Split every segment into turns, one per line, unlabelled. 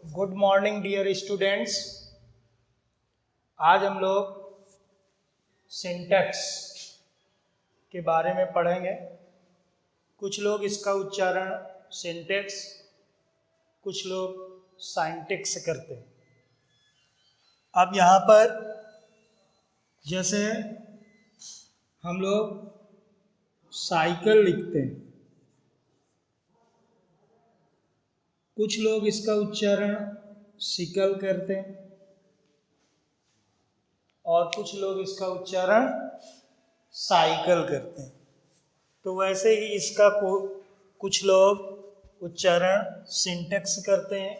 Good morning dear students. आज हम लोग सिंटैक्स के बारे में पढ़ेंगे। कुछ लोग इसका उच्चारण सिंटैक्स, कुछ लोग साइंटैक्स करते हैं। अब यहाँ पर जैसे हम लोग साइकिल लिखते हैं, कुछ लोग इसका उच्चारण सिकल करते हैं और कुछ लोग इसका उच्चारण साइकिल करते हैं। तो वैसे ही इसका कुछ लोग उच्चारण सिंटैक्स करते हैं,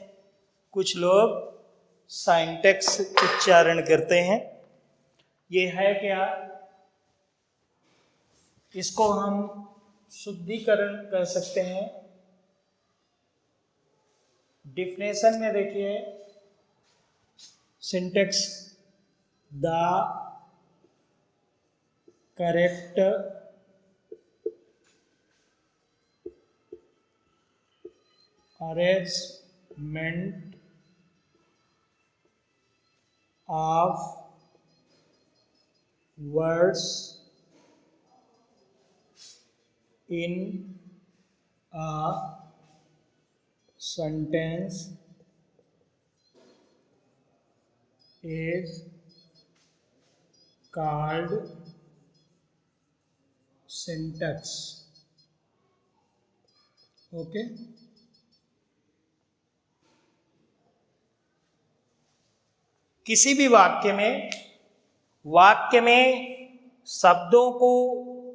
कुछ लोग साइंटैक्स उच्चारण करते हैं। ये है क्या? इसको हम शुद्धिकरण कह सकते हैं। डिफिनेशन में देखिए, syntax the correct arrangement of words in a sentence is called syntax. Okay, किसी भी वाक्य में शब्दों को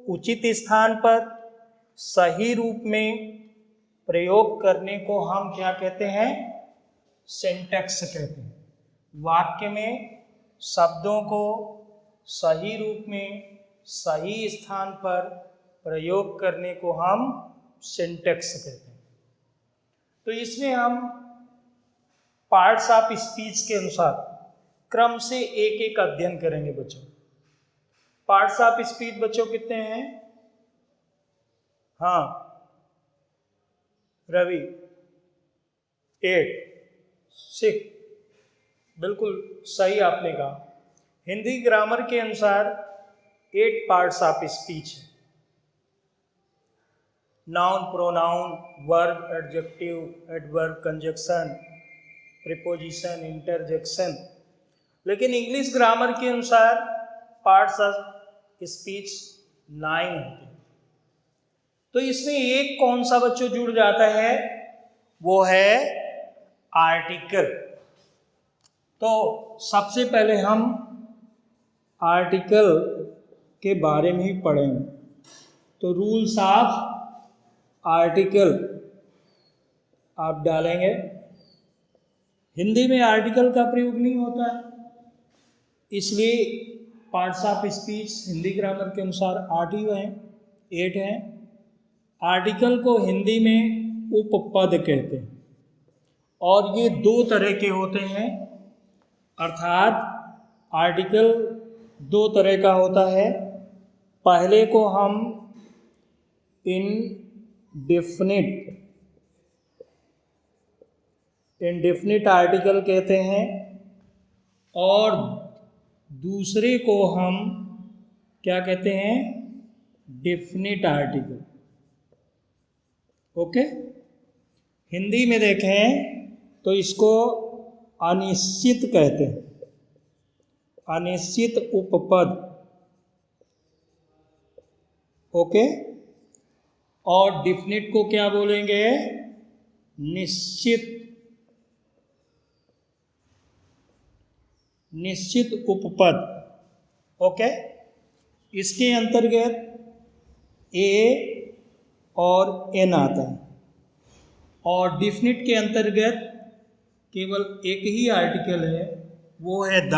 उचित स्थान पर सही रूप में प्रयोग करने को हम क्या कहते हैं? सिंटैक्स कहते हैं। वाक्य में शब्दों को सही रूप में सही स्थान पर प्रयोग करने को हम सिंटैक्स कहते हैं। तो इसमें हम पार्ट्स ऑफ स्पीच के अनुसार क्रम से एक एक अध्ययन करेंगे बच्चों। पार्ट्स ऑफ स्पीच बच्चों कितने हैं? हाँ रवि, 8, 6, बिल्कुल सही आपने कहा। हिंदी ग्रामर के अनुसार 8 पार्ट्स ऑफ स्पीच है। Noun, pronoun, verb, adjective, adverb, conjunction, preposition, interjection. लेकिन इंग्लिश ग्रामर के अनुसार पार्ट्स ऑफ स्पीच 9 होते हैं। तो इसमें एक कौन सा बच्चों जुड़ जाता है? वो है आर्टिकल। तो सबसे पहले हम आर्टिकल के बारे में ही पढ़ेंगे। तो रूल्स ऑफ आर्टिकल आप डालेंगे। हिंदी में आर्टिकल का प्रयोग नहीं होता है, इसलिए parts of speech Hindi grammar के अनुसार 8 ही हैं, 8 हैं। आर्टिकल को हिंदी में उपपद कहते हैं और ये 2 तरह के होते हैं। अर्थात आर्टिकल 2 तरह का होता है। पहले को हम इंडेफिनिट आर्टिकल कहते हैं और दूसरे को हम क्या कहते हैं? Definite article. ओके, हिंदी में देखें तो इसको अनिश्चित कहते हैं, अनिश्चित उपपद। ओके, और डेफिनिट को क्या बोलेंगे? निश्चित उपपद। ओके, इसके अंतर्गत ए और एन आता है और डेफिनिट के अंतर्गत केवल एक ही आर्टिकल है, वो है द।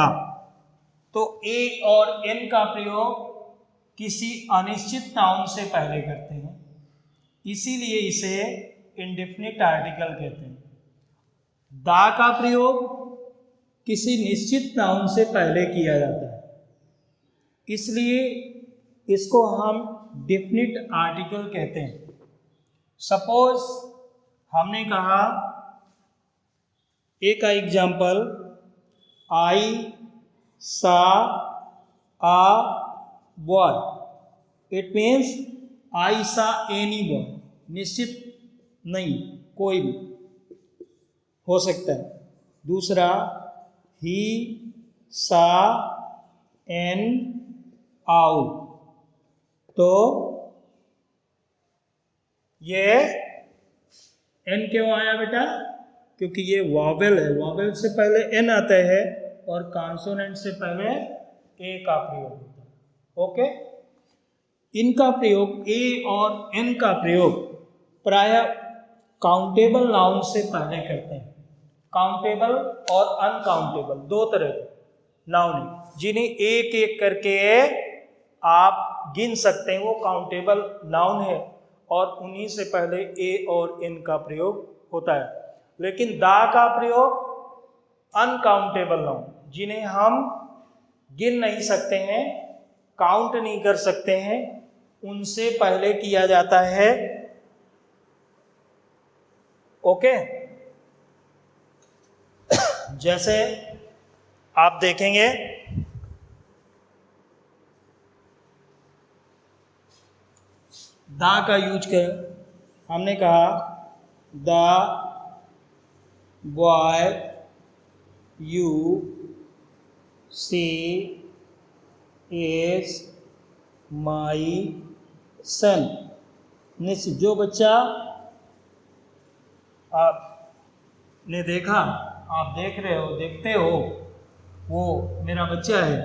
तो ए और एन का प्रयोग किसी अनिश्चित नाउन से पहले करते हैं, इसीलिए इसे इंडेफिनिट आर्टिकल कहते हैं। द का प्रयोग किसी निश्चित नाउन से पहले किया जाता है, इसलिए इसको हम डेफिनिट आर्टिकल कहते हैं। सपोज हमने कहा ए का एग्जाम्पल आई सा आ बॉय, इट मीन्स आई सा एनी बॉय, निश्चित नहीं, कोई भी हो सकता है। दूसरा ही सा एन आउल, तो ये एन क्यों आया बेटा? क्योंकि ये वॉवेल है, वॉवेल से पहले एन आता है और कॉन्सोनेंट से पहले ए का प्रयोग होता है। ओके, इनका प्रयोग ए और एन का प्रयोग प्राय काउंटेबल नाउन से पहले करते हैं। काउंटेबल और अनकाउंटेबल दो तरह के नाउन हैं जिन्हें एक एक करके आप गिन सकते हैं, वो काउंटेबल नाउन है और उन्हीं से पहले ए और एन का प्रयोग होता है। लेकिन दा का प्रयोग अनकाउंटेबल नाउन, जिन्हें हम गिन नहीं सकते हैं, काउंट नहीं कर सकते हैं, उनसे पहले किया जाता है। ओके, जैसे आप देखेंगे दा का यूज कर, हमने कहा the boy you see is my son, निश्चित जो बच्चा आपने देखा, आप देख रहे हो, देखते हो, वो मेरा बच्चा है।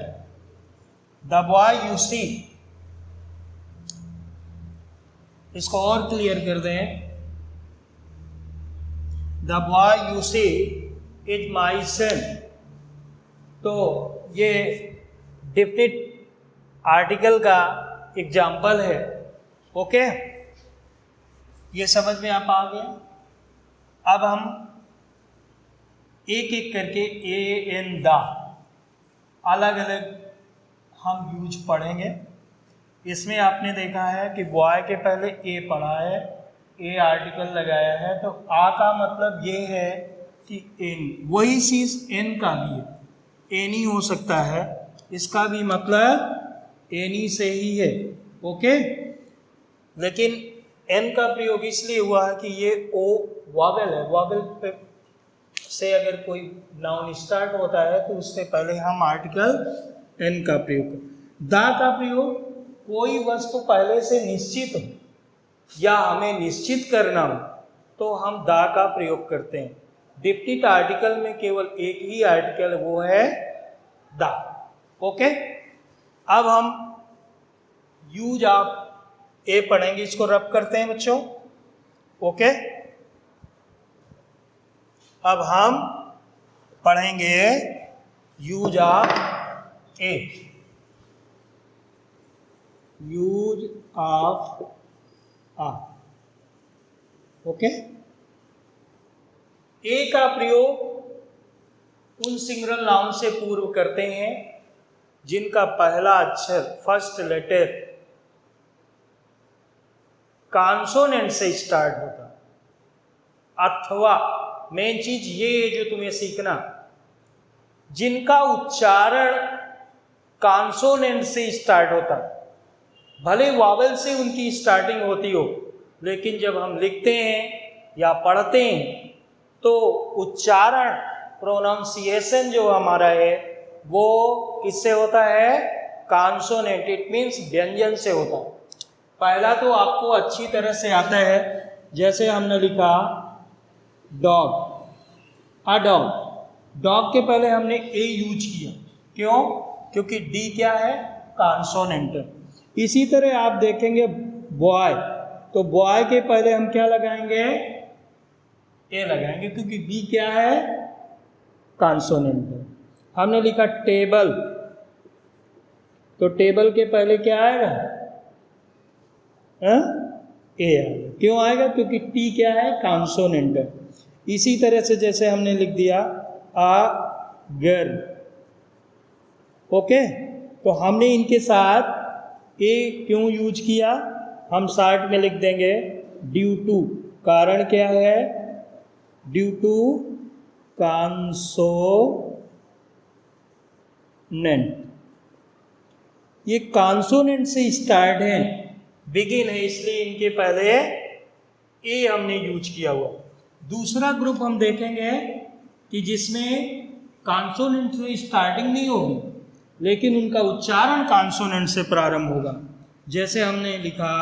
द बॉय यू सी, इसको और क्लियर कर दें, the boy you see is my son, तो ये डिफिनिट आर्टिकल का एग्जाम्पल है। ओके, ये समझ में आप आ गया। अब हम एक एक करके ए एन दा अलग अलग हम यूज पढ़ेंगे। इसमें आपने देखा है कि बॉय के पहले ए पढ़ा है, ए आर्टिकल लगाया है, तो आ का मतलब ये है कि एन, वही चीज़ एन का भी है, एन ही हो सकता है, इसका भी मतलब एन ही से ही है। ओके, लेकिन एन का प्रयोग इसलिए हुआ है कि ये ओ वॉवेल है, वॉवेल से अगर कोई नाउन स्टार्ट होता है तो उससे पहले हम आर्टिकल एन का प्रयोग करें। दा का प्रयोग कोई वस्तु पहले से निश्चित हो या हमें निश्चित करना हो तो हम दा का प्रयोग करते हैं। डिफिनिट आर्टिकल में केवल एक ही आर्टिकल, वो है दा। ओके, अब हम यूज ऑफ ए पढ़ेंगे, इसको रब करते हैं बच्चों। ओके, अब हम पढ़ेंगे use of A, use of an. Okay, A का प्रयोग उन सिंगुलर नाउन से पूर्व करते हैं जिनका पहला अक्षर, फर्स्ट लेटर कॉन्सोनेंट से स्टार्ट होता है, अथवा मेन चीज ये है जो तुम्हें सीखना, जिनका उच्चारण कॉन्सोनेंट से स्टार्ट होता है। भले वॉवेल से उनकी स्टार्टिंग होती हो, लेकिन जब हम लिखते हैं या पढ़ते हैं तो उच्चारण, प्रोनाउंसिएशन जो हमारा है वो किससे होता है? कॉन्सोनेंट, इट मीन्स व्यंजन से होता है। पहला तो आपको अच्छी तरह से आता है, जैसे हमने लिखा डॉग, अ डॉग, डॉग के पहले हमने ए यूज किया, क्यों? क्योंकि डी क्या है? कॉन्सोनेंट। इसी तरह आप देखेंगे बॉय, तो बॉय के पहले हम क्या लगाएंगे? ए लगाएंगे, क्योंकि बी क्या है? कॉन्सोनेंट। हमने लिखा टेबल, तो टेबल के पहले क्या आएगा? ए आएगा। क्यों आएगा? क्योंकि टी क्या है? कॉन्सोनेंट है। इसी तरह से जैसे हमने लिख दिया अ गर्ल, ओके, तो हमने इनके साथ ए क्यों यूज किया? हम शॉर्ट में लिख देंगे ड्यू टू। कारण क्या है? Due to consonant. ये कॉन्सोनेंट से स्टार्ट है, बिगिन है, इसलिए इनके पहले ए हमने यूज किया हुआ। दूसरा ग्रुप हम देखेंगे कि जिसमें कॉन्सोनेंट से स्टार्टिंग नहीं होगी लेकिन उनका उच्चारण कॉन्सोनेंट से प्रारंभ होगा। जैसे हमने लिखा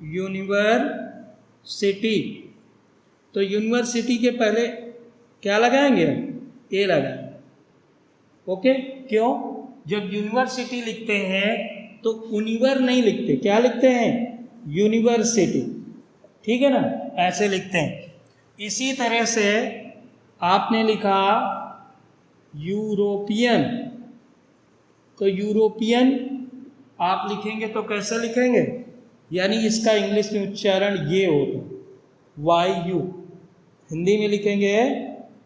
यूनिवर्सिटी, तो यूनिवर्सिटी के पहले क्या लगाएंगे? ए लगाएंगे। ओके, क्यों? जब यूनिवर्सिटी लिखते हैं तो यूनिवर नहीं लिखते, क्या लिखते हैं? यूनिवर्सिटी। ठीक है ना, ऐसे लिखते हैं। इसी तरह से आपने लिखा यूरोपियन, तो यूरोपियन आप लिखेंगे तो कैसे लिखेंगे? यानी इसका इंग्लिश में उच्चारण ये होगा, वाई यू। हिंदी में लिखेंगे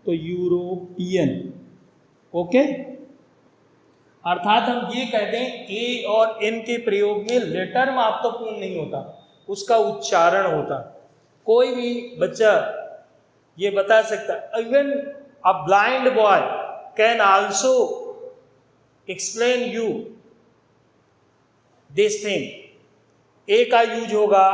तो यूरोपियन। ओके, अर्थात हम ये कहते हैं ए और एन के प्रयोग में लेटर महत्वपूर्ण नहीं होता, उसका उच्चारण होता। कोई भी बच्चा ये बता सकता, even a blind boy can also explain you this thing. A का यूज होगा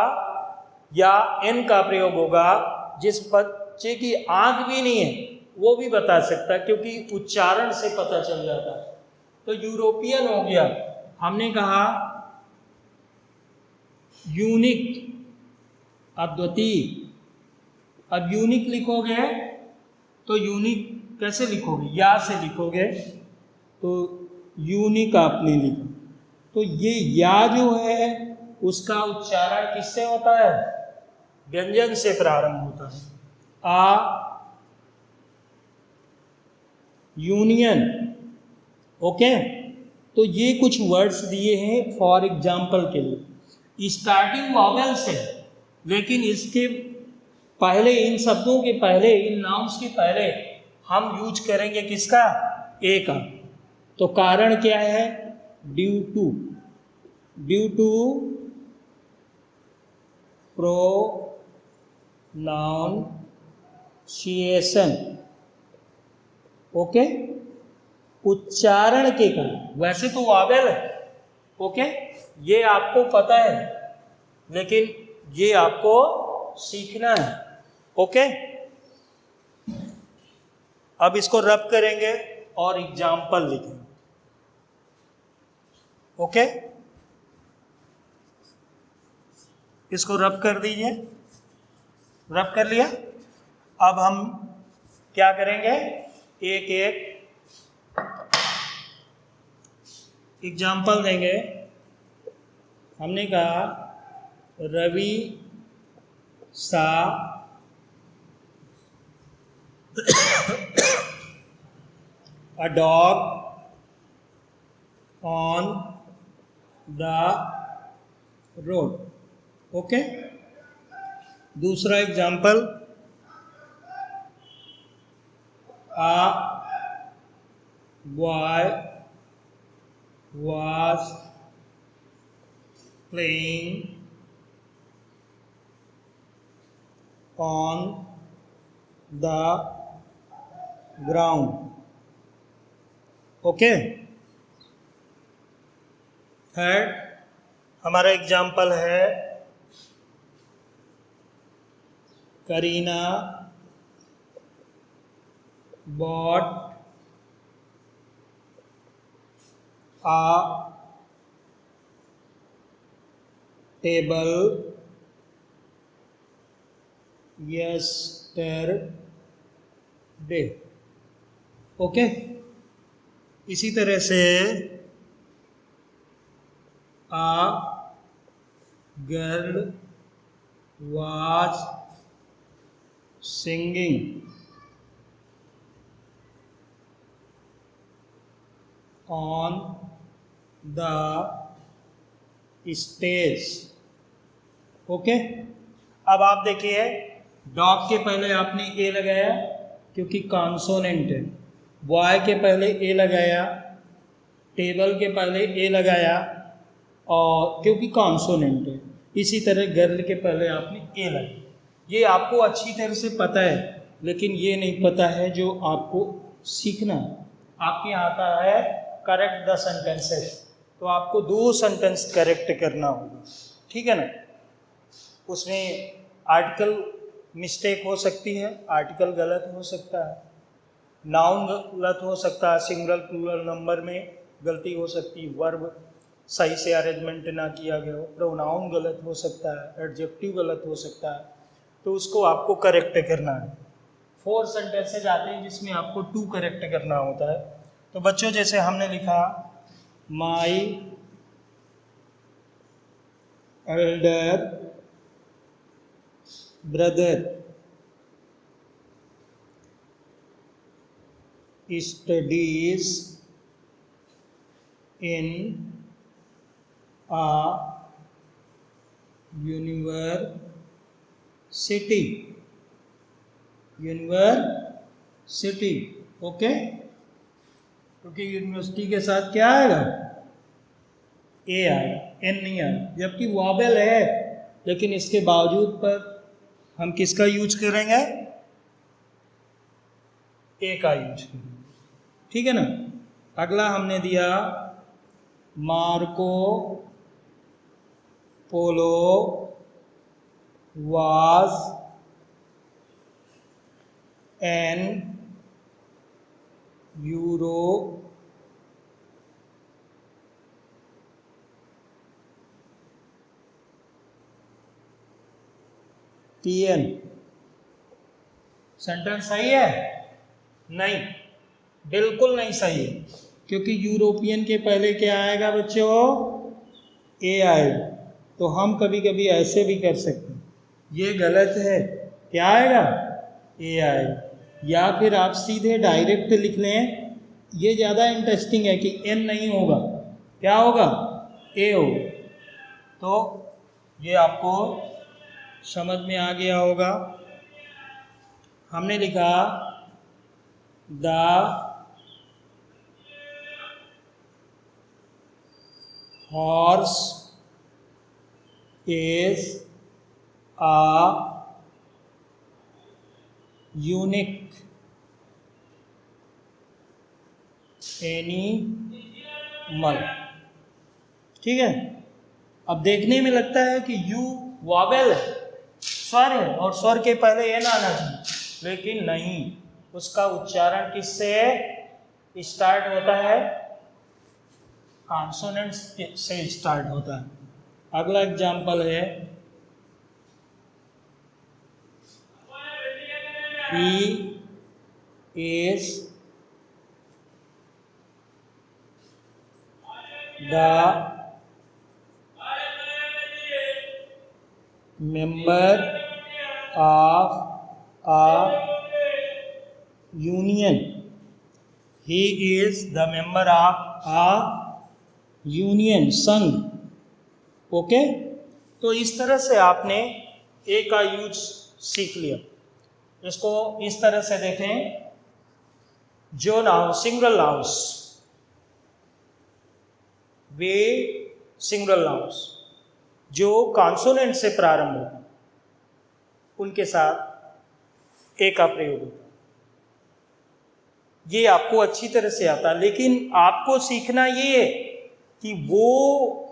या एन का प्रयोग होगा, जिस बच्चे की आंख भी नहीं है वो भी बता सकता, क्योंकि उच्चारण से पता चल जाता है। तो यूरोपियन हो गया। हमने कहा यूनिक, अद्वितीय। अब यूनिक लिखोगे तो यूनिक कैसे लिखोगे? या से लिखोगे, तो यूनिक आपने लिखा। तो ये या जो है उसका उच्चारण किससे होता है? व्यंजन से प्रारंभ होता है। आ यूनियन। ओके, तो ये कुछ वर्ड्स दिए हैं फॉर एग्जाम्पल के लिए। स्टार्टिंग वॉवेल्स है, लेकिन इसके पहले, इन शब्दों के पहले, इन नाउन्स के पहले हम यूज करेंगे किसका? ए का। तो कारण क्या है? Due to, due to pronunciation. Okay, उच्चारण के कारण। वैसे तो वावेल है, ओके, ये आपको पता है, लेकिन ये आपको सीखना है। ओके, अब इसको रब करेंगे और एग्जाम्पल लिखेंगे। ओके, इसको रब कर दीजिए। रब कर लिया। अब हम क्या करेंगे? एक एक एग्जाम्पल देंगे। हमने कहा रवि सा a dog on the road. Okay, दूसरा example, a boy was playing on the ground. Okay, third हमारा एग्जाम्पल है Kareena bought a table yesterday. Okay, इसी तरह से a girl was singing on the stage. Okay, अब आप देखिए, डॉग के पहले आपने ए लगाया क्योंकि कॉन्सोनेंट है, बॉय के पहले ए लगाया, टेबल के पहले ए लगाया और क्योंकि कॉन्सोनेंट है। इसी तरह गर्ल के पहले आपने ए लगाया। ये आपको अच्छी तरह से पता है, लेकिन ये नहीं पता है जो आपको सीखना है। आपके यहाँ आता है करेक्ट द सेंटेंसेस, तो आपको 2 सेंटेंस करेक्ट करना होगा, ठीक है ना। उसमें आर्टिकल मिस्टेक हो सकती है, आर्टिकल गलत हो सकता है, नाउन गलत हो सकता है, सिंगुलर प्लूरल नंबर में गलती हो सकती है, वर्ब सही से अरेंजमेंट ना किया गया हो, प्रोनाउन गलत हो सकता है, एडजेक्टिव गलत हो सकता है, तो उसको आपको करेक्ट करना है। 4 सेंटेंसेज आते हैं जिसमें आपको 2 करेक्ट करना होता है। तो बच्चों जैसे हमने लिखा my elder brother studies in a university, okay. क्योंकि यूनिवर्सिटी के साथ क्या आएगा, ए आएगा, एन नहीं आएगा, जबकि वॉवेल है, लेकिन इसके बावजूद पर हम किसका यूज करेंगे, ए का यूज करेंगे, ठीक है ना। अगला हमने दिया Marco Polo was an European. Sentence सही है? नहीं, बिल्कुल नहीं सही है, क्योंकि यूरोपियन के पहले क्या आएगा बच्चों, ए आएगा। तो हम कभी कभी ऐसे भी कर सकते हैं, ये गलत है, क्या आएगा, ए आएगा। या फिर आप सीधे डायरेक्ट लिख लें, ये ज़्यादा इंटरेस्टिंग है कि एन नहीं होगा, क्या होगा, ए होगा। तो ये आपको समझ में आ गया होगा। हमने लिखा the horse is a unique animal, ठीक है। अब देखने में लगता है कि यू वॉवेल है, स्वर है, और स्वर के पहले एन आना चाहिए, लेकिन नहीं, उसका उच्चारण किससे स्टार्ट होता है, कॉन्सोनेंट से स्टार्ट होता है। अगला एग्जाम्पल है he is the member of a union. He is the member of a union, संघ, ओके। तो इस तरह से आपने ए का यूज सीख लिया। इसको इस तरह से देखें, जो नाउन सिंगल नाउन्स, वे सिंगल नाउन्स जो कॉन्सोनेंट से प्रारंभ होते हैं, उनके साथ ए का प्रयोग होता है। ये आपको अच्छी तरह से आता है, लेकिन आपको सीखना ये है कि वो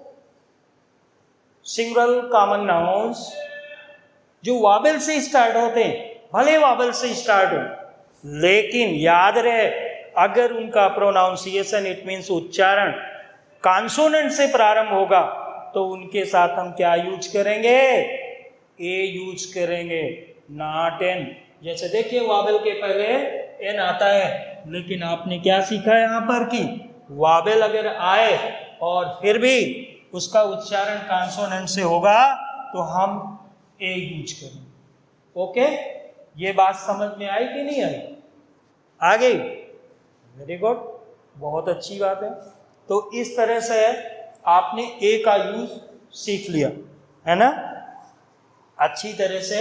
सिंगल कॉमन नाउन्स जो वाबल से स्टार्ट होते हैं, भले वाबल से स्टार्ट हो, लेकिन याद रहे अगर उनका प्रोनाउंसिएशन, इट मीन्स उच्चारण, कॉन्सोनेंट से प्रारंभ होगा तो उनके साथ हम क्या यूज करेंगे, ए यूज करेंगे, नॉट एन। जैसे देखिए वाबल के पहले एन आता है, लेकिन आपने क्या सीखा यहाँ पर कि वाबल अगर आए और फिर भी उसका उच्चारण कॉन्सोनेंट से होगा तो हम ए यूज करेंगे, ओके। ये बात समझ में आई कि नहीं आई, आ गई, वेरी गुड, बहुत अच्छी बात है। तो इस तरह से आपने ए का यूज सीख लिया, है ना, अच्छी तरह से।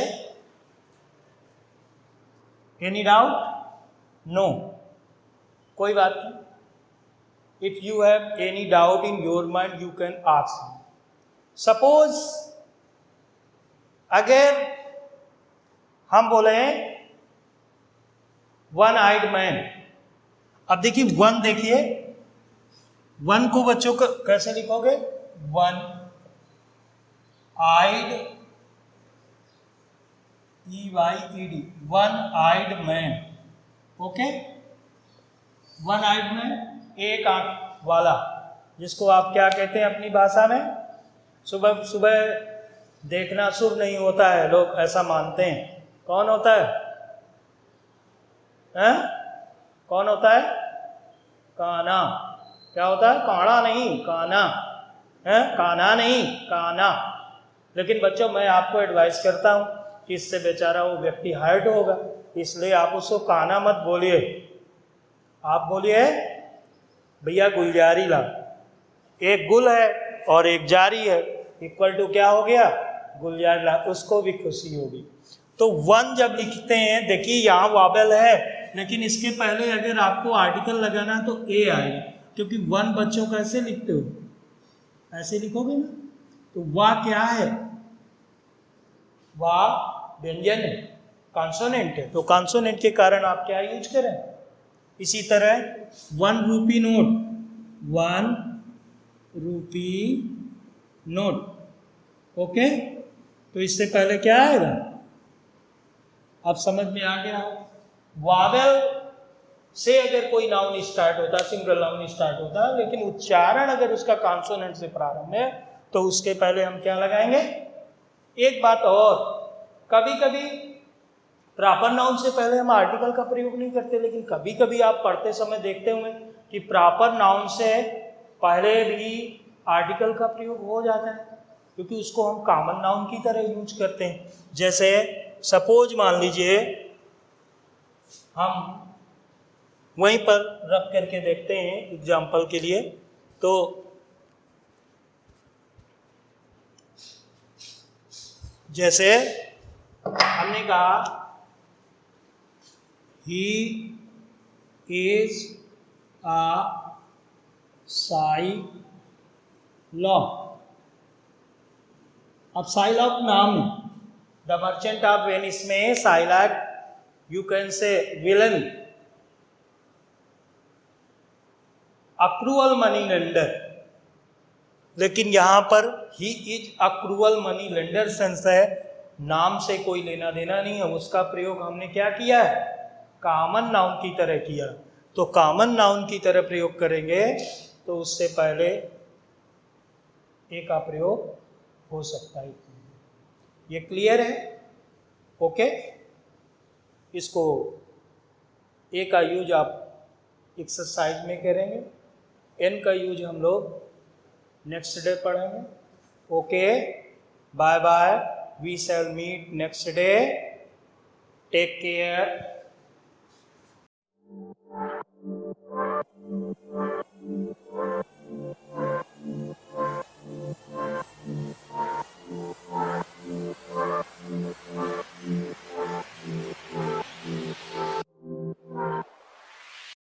Any doubt? नो, कोई बात नहीं। If you have any doubt in your mind you can ask. Suppose अगर हम बोले वन आइड मैन। अब देखिए वन, देखिए वन को बच्चों को कैसे लिखोगे? One eyed, EYED, one eyed man. Okay, one eyed man, एक आंख वाला, जिसको आप क्या कहते हैं अपनी भाषा में? सुबह सुबह देखना शुभ नहीं होता है, लोग ऐसा मानते हैं। कौन होता है? हैं? कौन होता है? काना। क्या होता है? काना नहीं, काना है, काना नहीं, काना। लेकिन बच्चों मैं आपको एडवाइस करता हूँ कि इससे बेचारा वो व्यक्ति हर्ट होगा, इसलिए आप उसको काना मत बोलिए। आप बोलिए भैया गुलजारी ला। एक गुल है और एक जारी है, इक्वल टू क्या हो गया? गुलजारी ला। उसको भी खुशी होगी। तो वन जब लिखते हैं, देखिए यहाँ वावेल है, लेकिन इसके पहले अगर आपको आर्टिकल लगाना तो ए आएगा, क्योंकि वन बच्चों कैसे लिखते हो? ऐसे लिखोगे ना। तो वाह क्या है? वाह व्यंजन है, कॉन्सोनेंट है, तो कॉन्सोनेंट के कारण आप क्या यूज करें? इसी तरह 1 rupee note, 1 rupee note. Okay, तो इससे पहले क्या आएगा? आप समझ में आ गया? वावेल से अगर कोई नाउन स्टार्ट होता है, सिंगल नाउन स्टार्ट होता है, लेकिन उच्चारण अगर उसका कॉन्सोनेंट से प्रारंभ है, तो उसके पहले हम क्या लगाएंगे? एक बात और, कभी कभी प्रॉपर नाउन से पहले हम आर्टिकल का प्रयोग नहीं करते, लेकिन कभी कभी आप पढ़ते समय देखते होंगे कि प्रॉपर नाउन से पहले भी आर्टिकल का प्रयोग हो जाता है, क्योंकि उसको हम कॉमन नाउन की तरह यूज करते हैं। जैसे सपोज मान लीजिए, हम वहीं पर रख करके देखते हैं एग्जाम्पल के लिए। तो जैसे हमने कहा ही इज अ साइलॉक। अब साइलॉक नाम, द मर्चेंट ऑफ वेनिस में Psylocke, you can say villain, accrual money lender. लेकिन यहां पर he is accrual money lender sense है, नाम से कोई लेना देना नहीं है, उसका प्रयोग हमने क्या किया है? कॉमन नाउन की तरह किया। तो कॉमन नाउन की तरह प्रयोग करेंगे तो उससे पहले ए का प्रयोग हो सकता है। ये क्लियर है? ओके, इसको ए का यूज आप एक्सरसाइज में करेंगे, एन का यूज हम लोग नेक्स्ट डे पढ़ेंगे। Okay, bye bye, we shall meet next day, take care.